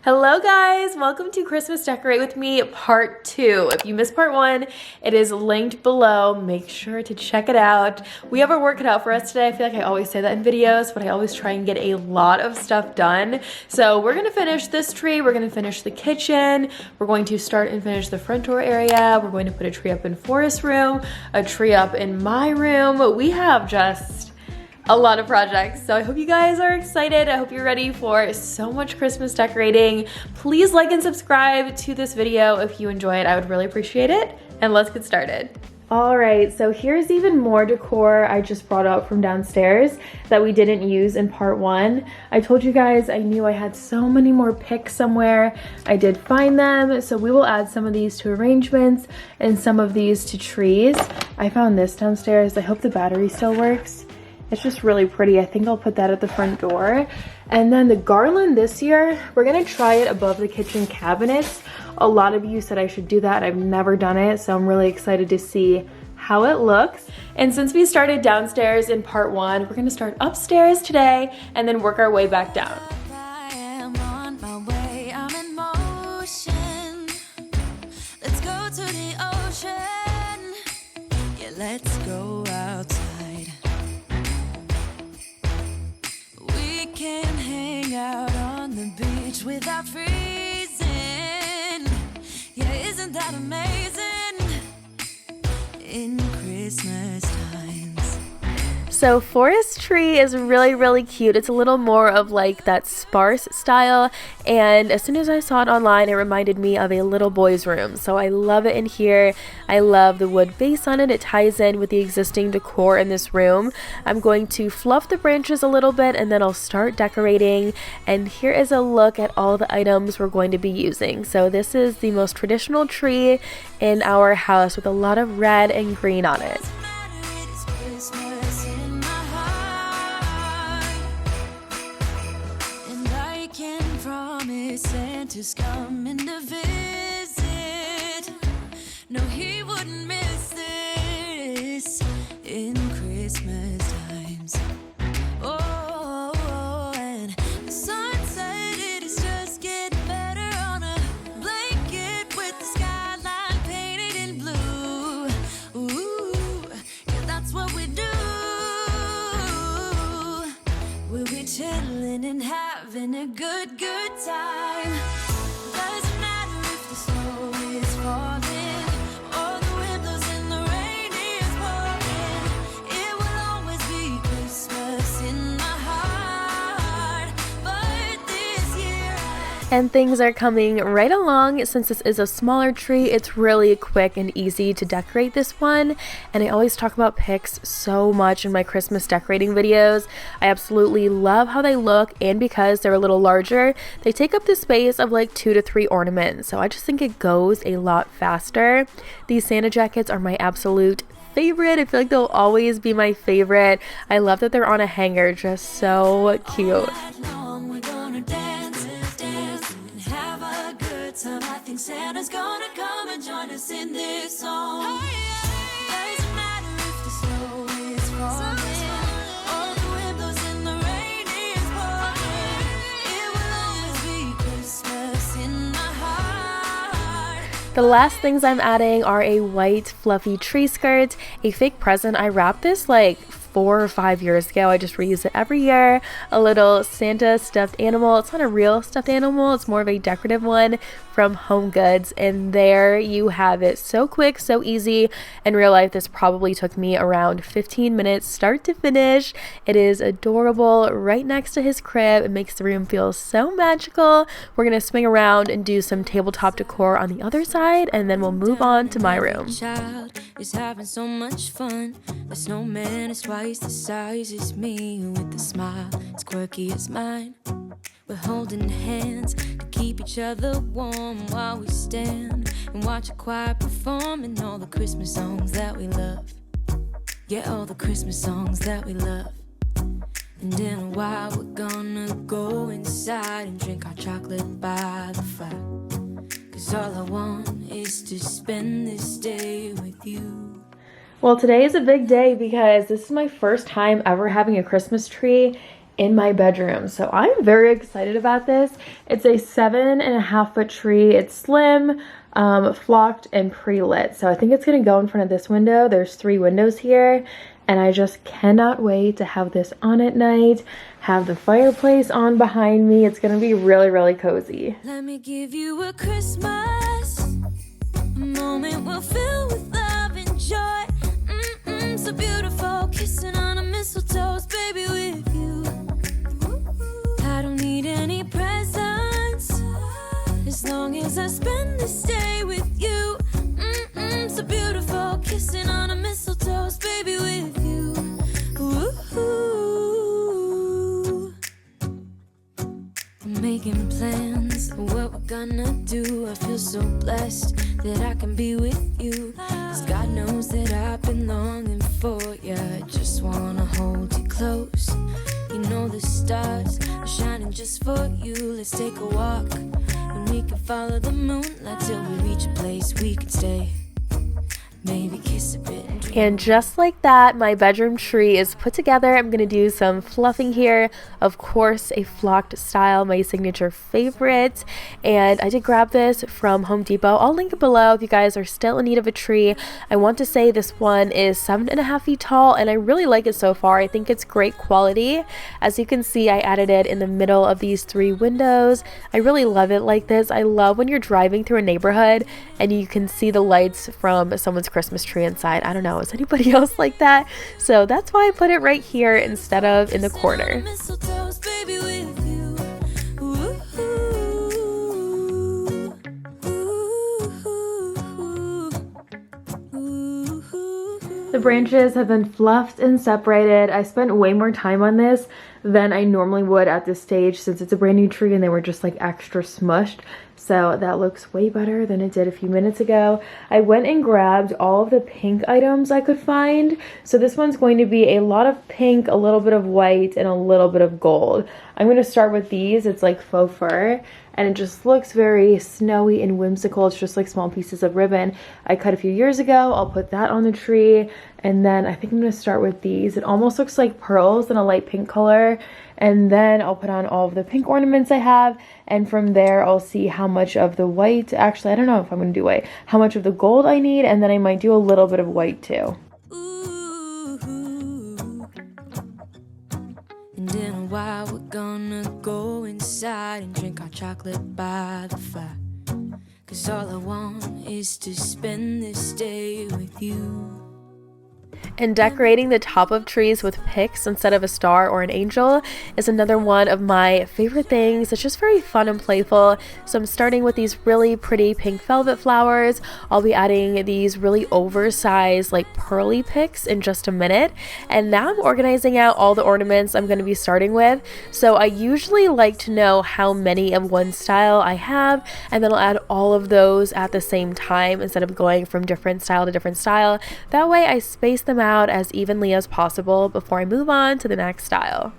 Hello guys, welcome to Christmas Decorate With Me Part 2. If you missed Part 1, it is linked below. Make sure to check it out. We have our work cut out for us today. I feel like I always say that in videos, but I always try and get a lot of stuff done. So we're gonna finish this tree, we're gonna finish the kitchen, we're going to start and finish the front door area, we're going to put a tree up in Forest's room, a tree up in my room. We have just a lot of projects, so I hope you guys are excited. I hope you're ready for so much Christmas decorating. Please like and subscribe to this video if you enjoy it. I would really appreciate it, and let's get started. All right, so here's even more decor I just brought up from downstairs that we didn't use in part 1. I told you guys I knew I had so many more picks somewhere. I did find them, so we will add some of these to arrangements and some of these to trees. I found this downstairs. I hope the battery still works. It's just really pretty. I think I'll put that at the front door. And then the garland this year, we're gonna try it above the kitchen cabinets. A lot of you said I should do that. I've never done it, so I'm really excited to see how it looks. And since we started downstairs in part 1, we're gonna start upstairs today and then work our way back down. Let's go outside. We can hang out on the beach without freezing. Yeah, isn't that amazing? In Christmas times. So Forest tree is really cute. It's a little more of like that sparse style, and as soon as I saw it online, it reminded me of a little boy's room. So I love it in here. I love the wood base on it. It ties in with the existing decor in this room. I'm going to fluff the branches a little bit and then I'll start decorating. And here is a look at all the items we're going to be using. So this is the most traditional tree in our house with a lot of red and green on it. Santa's coming to visit. No, he wouldn't miss this in Christmas times. Oh, and the sunset, it is just getting better on a blanket with the skyline painted in blue. Ooh, yeah, that's what we do. We'll be chilling and having a good time. Doesn't matter if the snow is falling or the wind blows and the rain is pouring. It will always be Christmas in my heart. But this year And things are coming right along. Since this is a smaller tree, it's really quick and easy to decorate this one. And I always talk about picks so much in my Christmas decorating videos. I absolutely love how they look, and because they're a little larger, they take up the space of like 2 to 3 ornaments. So I just think it goes a lot faster. These Santa jackets are my absolute favorite. I feel like they'll always be my favorite. I love that they're on a hanger, just so cute. I think Santa's gonna come and join us in this song. Doesn't matter if the snow is falling or the wind blows and the rain is pouring. It will always be Christmas in my heart. The last things I'm adding are a white fluffy tree skirt, a fake present. I wrapped this like 4 or 5 years ago. I just reuse it every year. A little Santa stuffed animal. It's not a real stuffed animal, it's more of a decorative one from Home Goods, and there you have it. So quick, so easy. In real life, this probably took me around 15 minutes start to finish. It is adorable, right next to his crib. It makes the room feel so magical. We're gonna swing around and do some tabletop decor on the other side, and then we'll move on to my room. Child is having so much fun. The snowman is twice the size as me, with a smile as quirky as mine. We're holding hands to keep each other warm while we stand and watch a choir performing all the Christmas songs that we love. Yeah, all the Christmas songs that we love. And in a while we're gonna go inside and drink our chocolate by the fire. 'Cause all I want is to spend this day with you. Well, today is a big day because this is my first time ever having a Christmas tree in my bedroom. So I'm very excited about this. It's a 7.5-foot tree. It's slim, flocked, and pre-lit. So I think it's gonna go in front of this window. There's 3 windows here, and I just cannot wait to have this on at night, have the fireplace on behind me. It's gonna be really, really cozy. Let me give you a Christmas, a moment we'll fill with love and joy. So beautiful, kissing on a mistletoe, baby, with you. I don't need any presents, as long as I spend this day with you. So beautiful, kissing on a mistletoe, baby, with you. Ooh. I'm making plans, what we're gonna do. I feel so blessed that I can be with you, 'cause God knows that I've been longing for you. I just wanna hold you close. You know the stars are shining just for you. Let's take a walk, and we can follow the moonlight till we reach a place we can stay. Maybe kiss a bit. And just like that, my bedroom tree is put together. I'm gonna do some fluffing here. Of course, a flocked style, my signature favorite. And I did grab this from Home Depot. I'll link it below if you guys are still in need of a tree. I want to say this one is 7.5 feet tall, and I really like it so far. I think it's great quality. As you can see, I added it in the middle of these 3 windows. I really love it like this. I love when you're driving through a neighborhood and you can see the lights from someone's Christmas tree inside. I don't know, is anybody else like that? So that's why I put it right here instead of in the corner. The branches have been fluffed and separated. I spent way more time on this than I normally would at this stage, since it's a brand new tree and they were just like extra smushed. So that looks way better than it did a few minutes ago. I went and grabbed all of the pink items I could find. So this one's going to be a lot of pink, a little bit of white, and a little bit of gold. I'm going to start with these. It's like faux fur, and it just looks very snowy and whimsical. It's just like small pieces of ribbon I cut a few years ago. I'll put that on the tree, and then I think I'm going to start with these. It almost looks like pearls in a light pink color, and then I'll put on all of the pink ornaments I have, and from there I'll see how much of the white, actually I don't know if I'm going to do white, how much of the gold I need, and then I might do a little bit of white too. And in a while we're gonna go inside and drink our chocolate by the fire, 'cause all I want is to spend this day with you. And decorating the top of trees with picks instead of a star or an angel is another one of my favorite things. It's just very fun and playful. So I'm starting with these really pretty pink velvet flowers. I'll be adding these really oversized like pearly picks in just a minute. And now I'm organizing out all the ornaments I'm going to be starting with. So I usually like to know how many of one style I have, and then I'll add all of those at the same time instead of going from different style to different style. That way I space them out as evenly as possible before I move on to the next style.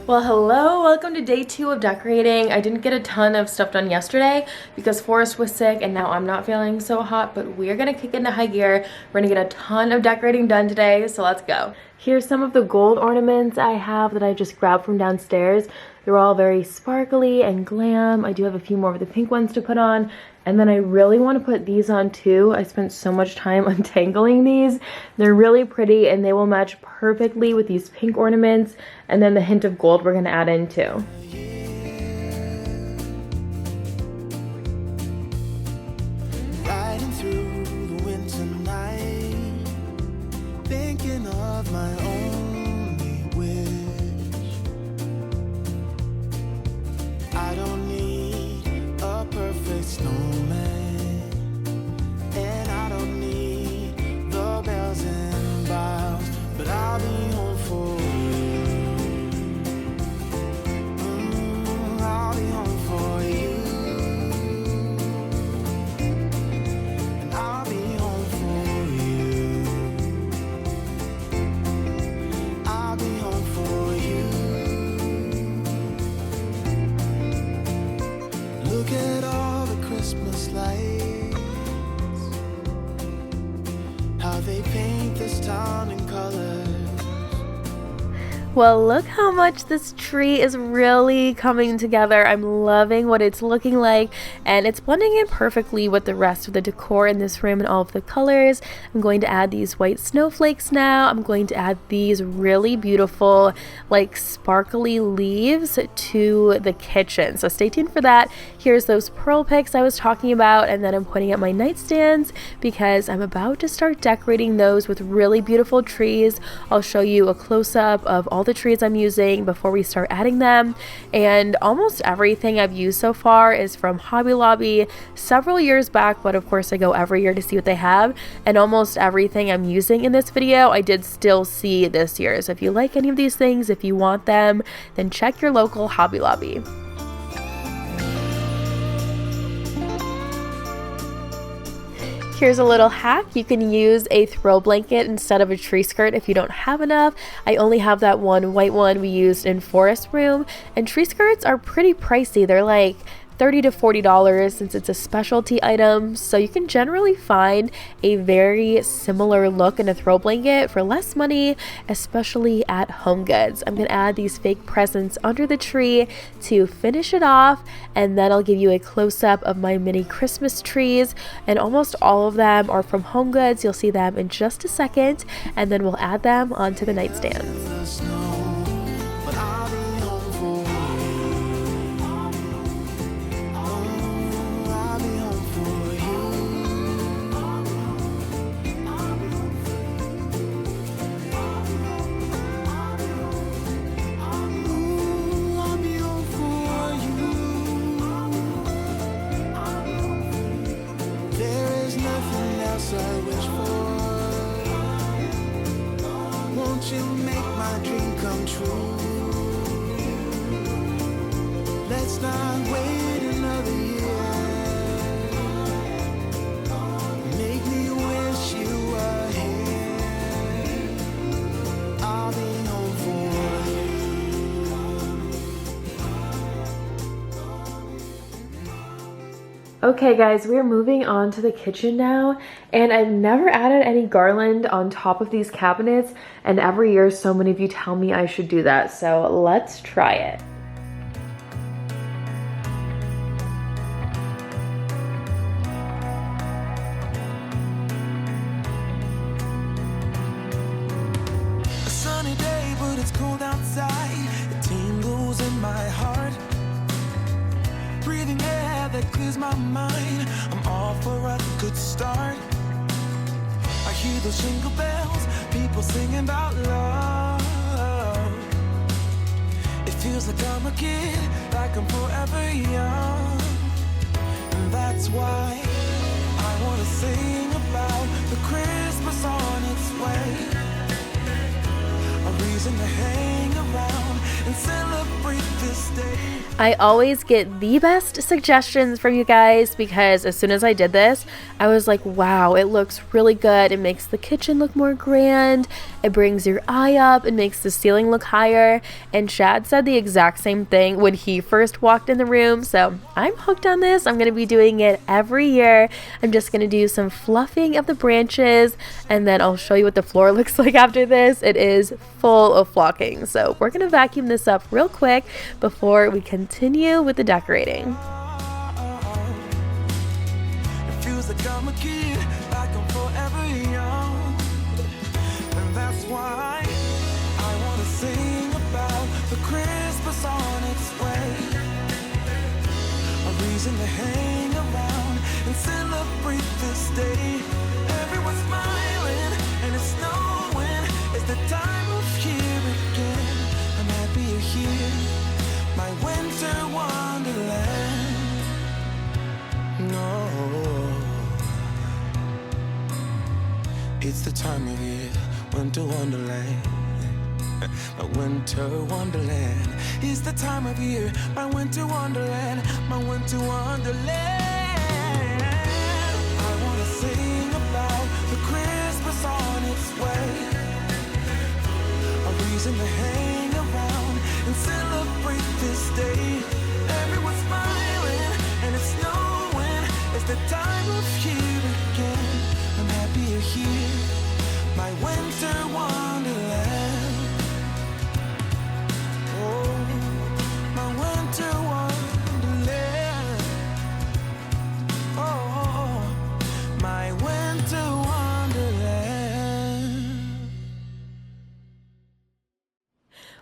Well, hello, welcome to day 2 of decorating. I didn't get a ton of stuff done yesterday because Forrest was sick and now I'm not feeling so hot, but we're gonna kick into high gear. We're gonna get a ton of decorating done today, so let's go. Here's some of the gold ornaments I have that I just grabbed from downstairs. They're all very sparkly and glam. I do have a few more of the pink ones to put on. And then I really want to put these on too. I spent so much time untangling these. They're really pretty and they will match perfectly with these pink ornaments. And then the hint of gold we're going to add in too. Riding through the winter night, thinking of my only wish. I don't need a perfect snowman, and I don't need the bells and boughs, but I'll be home for you. I'll be home for you. And I'll be home for you. this town in colors. Well, look how much this tree is really coming together. I'm loving what it's looking like, and it's blending in perfectly with the rest of the decor in this room and all of the colors. I'm going to add these white snowflakes now. I'm going to add these really beautiful, like sparkly leaves to the kitchen. So stay tuned for that. Here's those pearl picks I was talking about, and then I'm pointing at my nightstands because I'm about to start decorating those with really beautiful trees. I'll show you a close-up of all the trees I'm using before we start adding them, and almost everything I've used so far is from Hobby Lobby several years back, but of course I go every year to see what they have, and almost everything I'm using in this video I did still see this year. So if you like any of these things, if you want them, then check your local Hobby Lobby. Here's a little hack. You can use a throw blanket instead of a tree skirt if you don't have enough. I only have that one white one we used in Forest Room, and tree skirts are pretty pricey. They're like $30 to $40 since it's a specialty item, so you can generally find a very similar look in a throw blanket for less money, especially at Home Goods. I'm gonna add these fake presents under the tree to finish it off, and then I'll give you a close-up of my mini Christmas trees, and almost all of them are from Home Goods. You'll see them in just a second, and then we'll add them onto the nightstands. I wish for. Won't you make my dream come true? Let's not wait another year. Make me wish you were here. I'll be home for you. Okay guys, we're moving on to the kitchen now, and I've never added any garland on top of these cabinets, and every year so many of you tell me I should do that, so let's try it. A sunny day, but it's cold outside. It tingles in my heart. Breathing air that clears my mind. I'm all for a good start. I hear those jingle bells, people singing about love. It feels like I'm a kid, like I'm forever young. And that's why I wanna sing about the Christmas on its way. A reason to hang around and celebrate this day. I always get the best suggestions from you guys because as soon as I did this, I was like, wow, it looks really good. It makes the kitchen look more grand. It brings your eye up. It makes the ceiling look higher. And Shad said the exact same thing when he first walked in the room. So I'm hooked on this. I'm going to be doing it every year. I'm just going to do some fluffing of the branches, and then I'll show you what the floor looks like after this. It is full of flocking. So we're going to vacuum this up real quick before we continue with the decorating. It feels like I'm a kid, like I'm forever young. And that's why I want to sing about the Christmas on its way. A reason to hang around and celebrate this day. Everyone's smiling and it's snowing. It's the time of year again. I'm happy you're here, my winter wonderland. No, it's the time of year, winter wonderland. My winter wonderland. It's the time of year, my winter wonderland, my winter wonderland. I wanna sing about the Christmas on its way. A reason to hang around and celebrate this day. Everyone's smiling and it's snowing. It's the time of year again. I'm happy you're here, my winter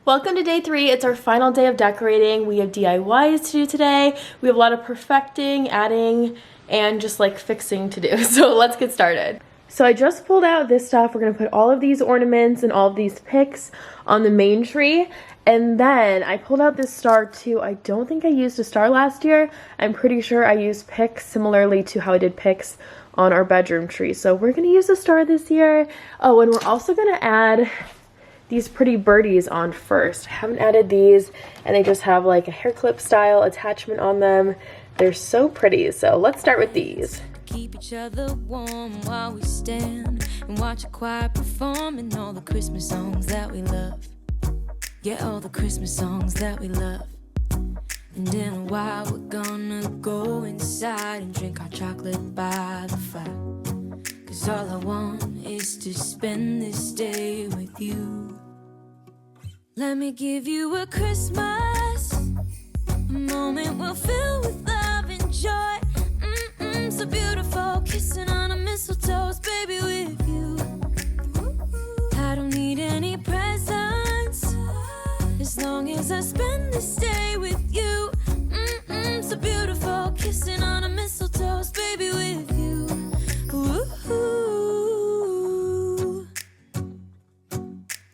Welcome to day 3. It's our final day of decorating. We have DIYs to do today. We have a lot of perfecting, adding, and just like fixing to do. So let's get started. So I just pulled out this stuff. We're gonna put all of these ornaments and all of these picks on the main tree. And then I pulled out this star too. I don't think I used a star last year. I'm pretty sure I used picks similarly to how I did picks on our bedroom tree. So we're gonna use a star this year. Oh, and we're also gonna add these pretty birdies on first. I haven't added these, and they just have like a hair clip style attachment on them. They're so pretty. So let's start with these. Keep each other warm while we stand and watch a choir performing all the Christmas songs that we love. Yeah, all the Christmas songs that we love. And in a while we're gonna go inside and drink our chocolate by the fire. 'Cause all I want is to spend this day with you. Let me give you a Christmas, a moment we'll fill with love and joy. So beautiful, kissing on a mistletoe, baby, with you. I don't need any presents, as long as I spend this day with you. So beautiful, kissing on a mistletoe, baby, with you.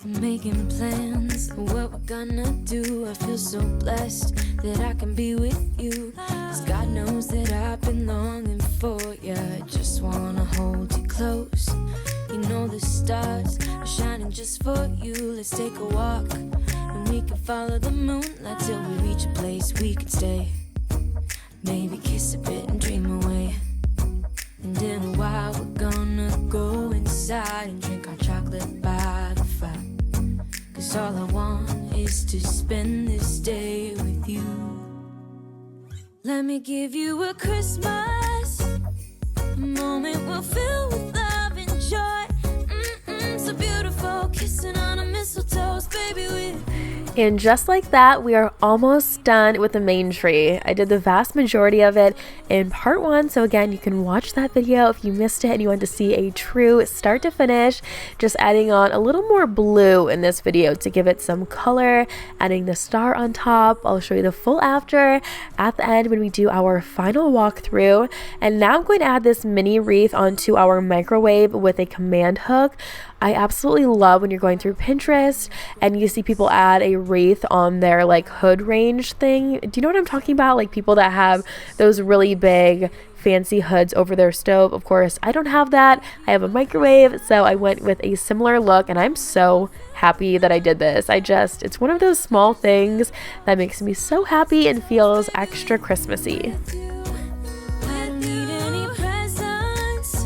I'm making plans for what we're gonna do. I feel so blessed that I can be with you. 'Cause God knows that I've been longing for you. I just wanna hold you close. You know the stars are shining just for you. Let's take a walk and we can follow the moonlight till we reach a place we can stay. Maybe kiss a bit and dream away. And in a while we're gonna go inside and drink our chocolate by the fire. 'Cause all I want is to spend this day with you. Let me give you a Christmas, a moment we'll fill with love and joy. So beautiful, kissing on a mistletoe, baby, with you. And just like that, we are almost done with the main tree. I did the vast majority of it in part 1. So again, you can watch that video if you missed it and you want to see a true start to finish. Just adding on a little more blue in this video to give it some color, adding the star on top. I'll show you the full after at the end when we do our final walkthrough. And now I'm going to add this mini wreath onto our microwave with a command hook. I absolutely love when you're going through Pinterest and you see people add a wreath on their like hood range thing. Do you know what I'm talking about? Like people that have those really big fancy hoods over their stove. Of course, I don't have that. I have a microwave, so I went with a similar look and I'm so happy that I did this. It's one of those small things that makes me so happy and feels extra Christmassy. I don't need any presents,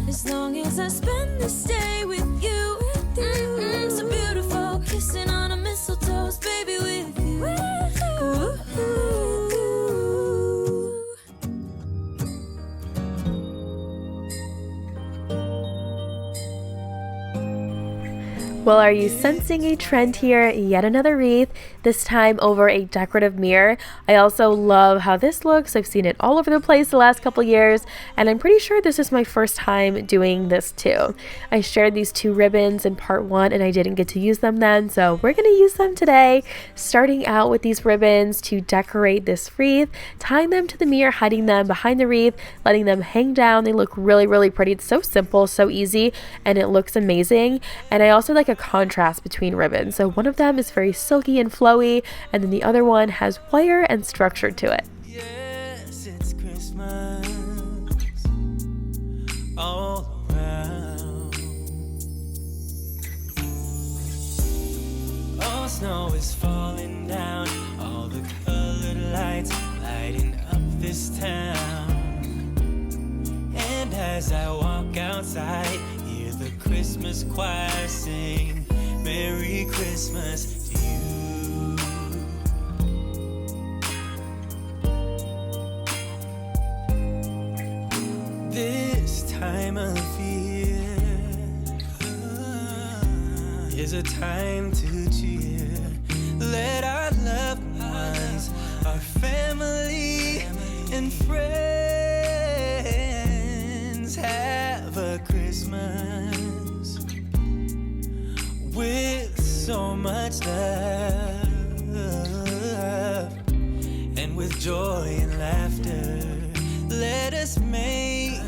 as long as I spend this day with you. So beautiful, kissing on a mistletoe, baby, with you. Well, are you sensing a trend here? Yet another wreath, this time over a decorative mirror. I also love how this looks. I've seen it all over the place the last couple years, and I'm pretty sure this is my first time doing this too. I shared these 2 ribbons in part 1 and I didn't get to use them then, so we're gonna use them today. Starting out with these ribbons to decorate this wreath, tying them to the mirror, hiding them behind the wreath, letting them hang down. They look really, really pretty. It's so simple, so easy, and it looks amazing. And I also like a contrast between ribbons. So one of them is very silky and flowy, and then the other one has wire and structure to it. Yes, it's Christmas all around. Oh, snow is falling down. All the colored lights lighting up this town. And as I walk outside, hear the Christmas choir sing Merry Christmas to you. This time of year is a time to cheer. Let our loved ones, our family and friends have a Christmas with so much love. joy and laughter. Let us make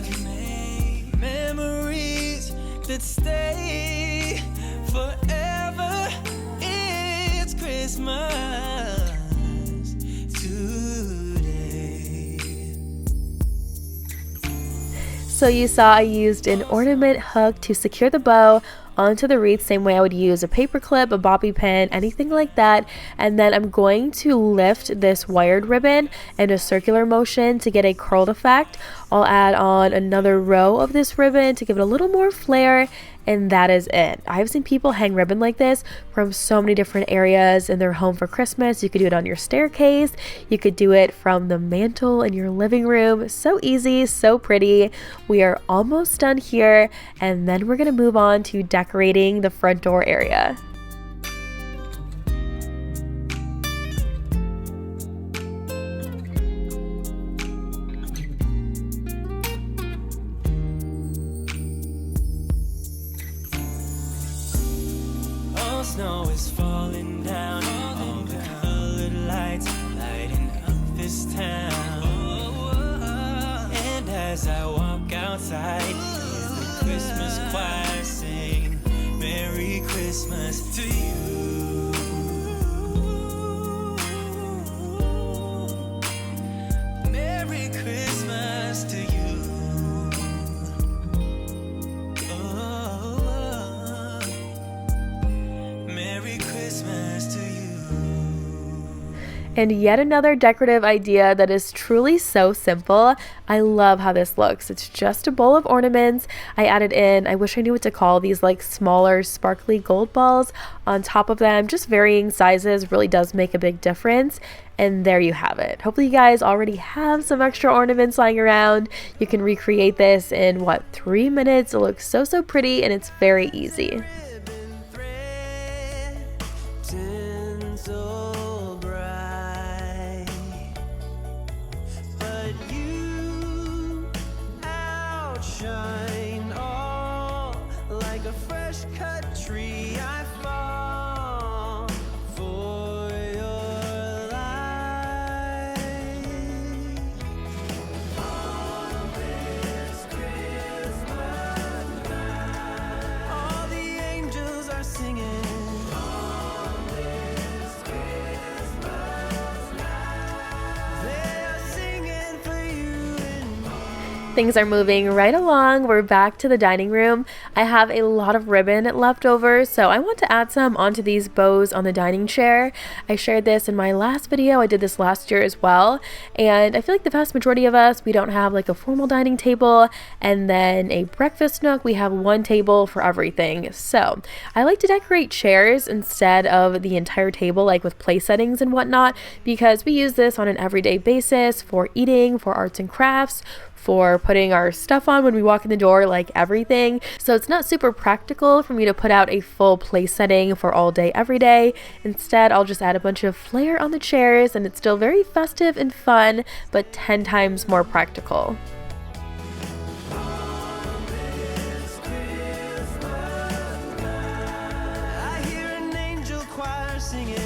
memories that stay forever. It's Christmas today. So you saw I used an ornament hook to secure the bow onto the wreath, same way I would use a paper clip, a bobby pin, anything like that. And then I'm going to lift this wired ribbon in a circular motion to get a curled effect. I'll add on another row of this ribbon to give it a little more flair, and that is it. I've seen people hang ribbon like this from so many different areas in their home for Christmas. You could do it on your staircase, you could do it from the mantle in your living room. So easy, so pretty. We are almost done here, and then we're gonna move on to decorating the front door area. Snow is falling down, and the colored lights lighting up this town. And as I walk outside, hear the Christmas choir sing, Merry Christmas to you. Merry Christmas to you. And yet another decorative idea that is truly so simple. I love how this looks. It's just a bowl of ornaments. I added in, I wish I knew what to call these, like smaller sparkly gold balls on top of them. Just varying sizes really does make a big difference. And there you have it. Hopefully you guys already have some extra ornaments lying around. You can recreate this in 3 minutes. It looks so pretty, and it's very easy. Things are moving right along. We're back to the dining room. I have a lot of ribbon left over, so I want to add some onto these bows on the dining chair. I shared this in my last video. I did this last year as well, and I feel like the vast majority of us, we don't have like a formal dining table and then a breakfast nook. We have one table for everything. So I like to decorate chairs instead of the entire table, like with place settings and whatnot, because we use this on an everyday basis for eating, for arts and crafts, for putting our stuff on when we walk in the door, like everything. So it's not super practical for me to put out a full place setting for all day, every day. Instead, I'll just add a bunch of flair on the chairs, and it's still very festive and fun, but 10 times more practical. I hear an angel choir singing.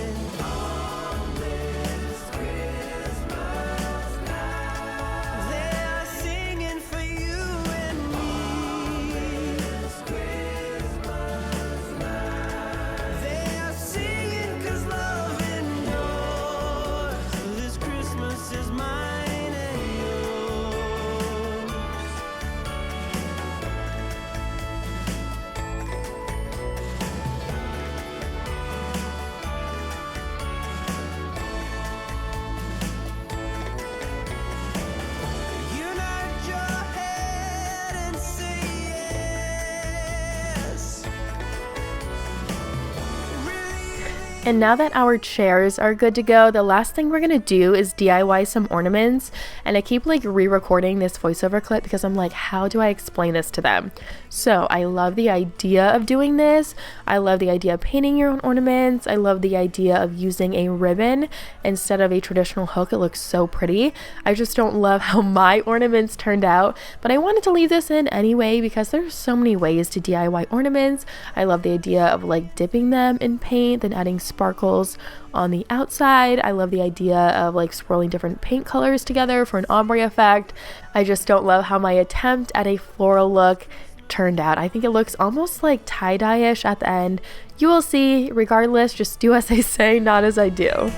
And now that our chairs are good to go, the last thing we're gonna do is DIY some ornaments. And I keep like re-recording this voiceover clip because I'm like, how do I explain this to them? So I love the idea of doing this. I love the idea of painting your own ornaments. I love the idea of using a ribbon instead of a traditional hook. It looks so pretty. I just don't love how my ornaments turned out, but I wanted to leave this in anyway because there's so many ways to DIY ornaments. I love the idea of like dipping them in paint, then adding sparkles on the outside. I love the idea of like swirling different paint colors together for an ombre effect. I just don't love how my attempt at a floral look turned out. I think it looks almost like tie-dye-ish at the end. You will see. Regardless, just do as I say, not as I do.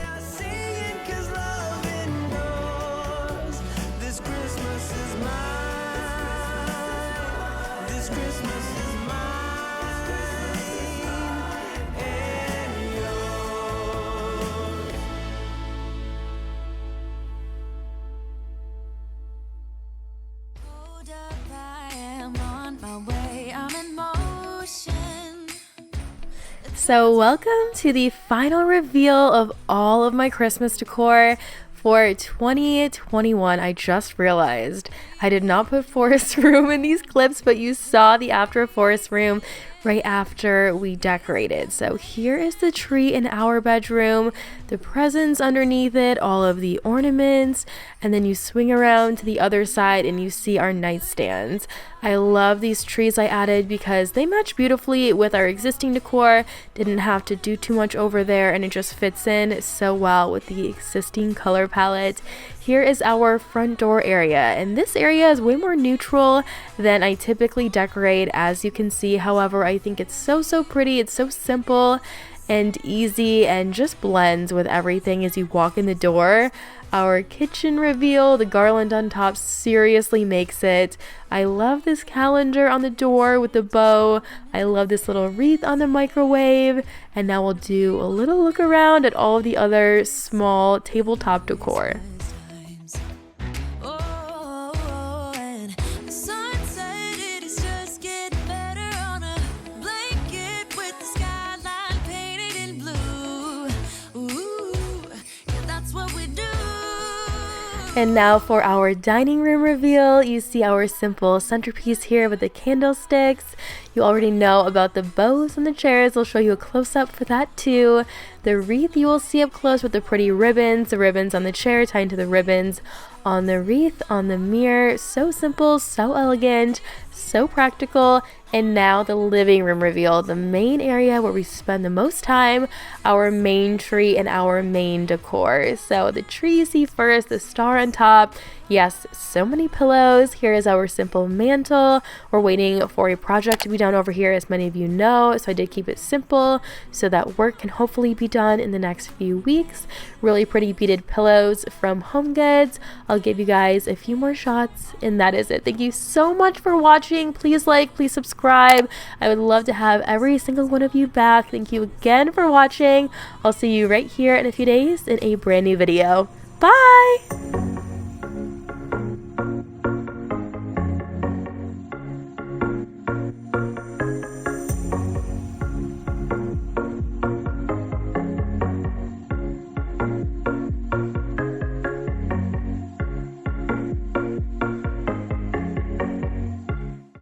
So welcome to the final reveal of all of my Christmas decor for 2021. I just realized I did not put forest room in these clips, but you saw the after forest room right after we decorated. So here is the tree in our bedroom, the presents underneath it, all of the ornaments, and then you swing around to the other side and you see our nightstands. I love these trees I added because they match beautifully with our existing decor. Didn't have to do too much over there, and it just fits in so well with the existing color palette. Here is our front door area, and this area is way more neutral than I typically decorate, as you can see. However, I think it's so pretty. It's so simple and easy and just blends with everything as you walk in the door. Our kitchen reveal, the garland on top seriously makes it. I love this calendar on the door with the bow. I love this little wreath on the microwave. And now we'll do a little look around at all of the other small tabletop decor. And now for our dining room reveal, you see our simple centerpiece here with the candlesticks. You already know about the bows on the chairs. I'll show you a close-up for that too. The wreath you will see up close with the pretty ribbons. The ribbons on the chair tied to the ribbons on the wreath, on the mirror. So simple, so elegant, so practical. And now the living room reveal, the main area where we spend the most time, our main tree and our main decor. So the tree you see first, the star on top. Yes, so many pillows. Here is our simple mantle. We're waiting for a project to be done over here, as many of you know, so I did keep it simple so that work can hopefully be done in the next few weeks. Really pretty beaded pillows from Home Goods. I'll give you guys a few more shots, and that is it. Thank you so much for watching. Please like, please subscribe. I would love to have every single one of you back. Thank you again for watching. I'll see you right here in a few days in a brand new video. Bye!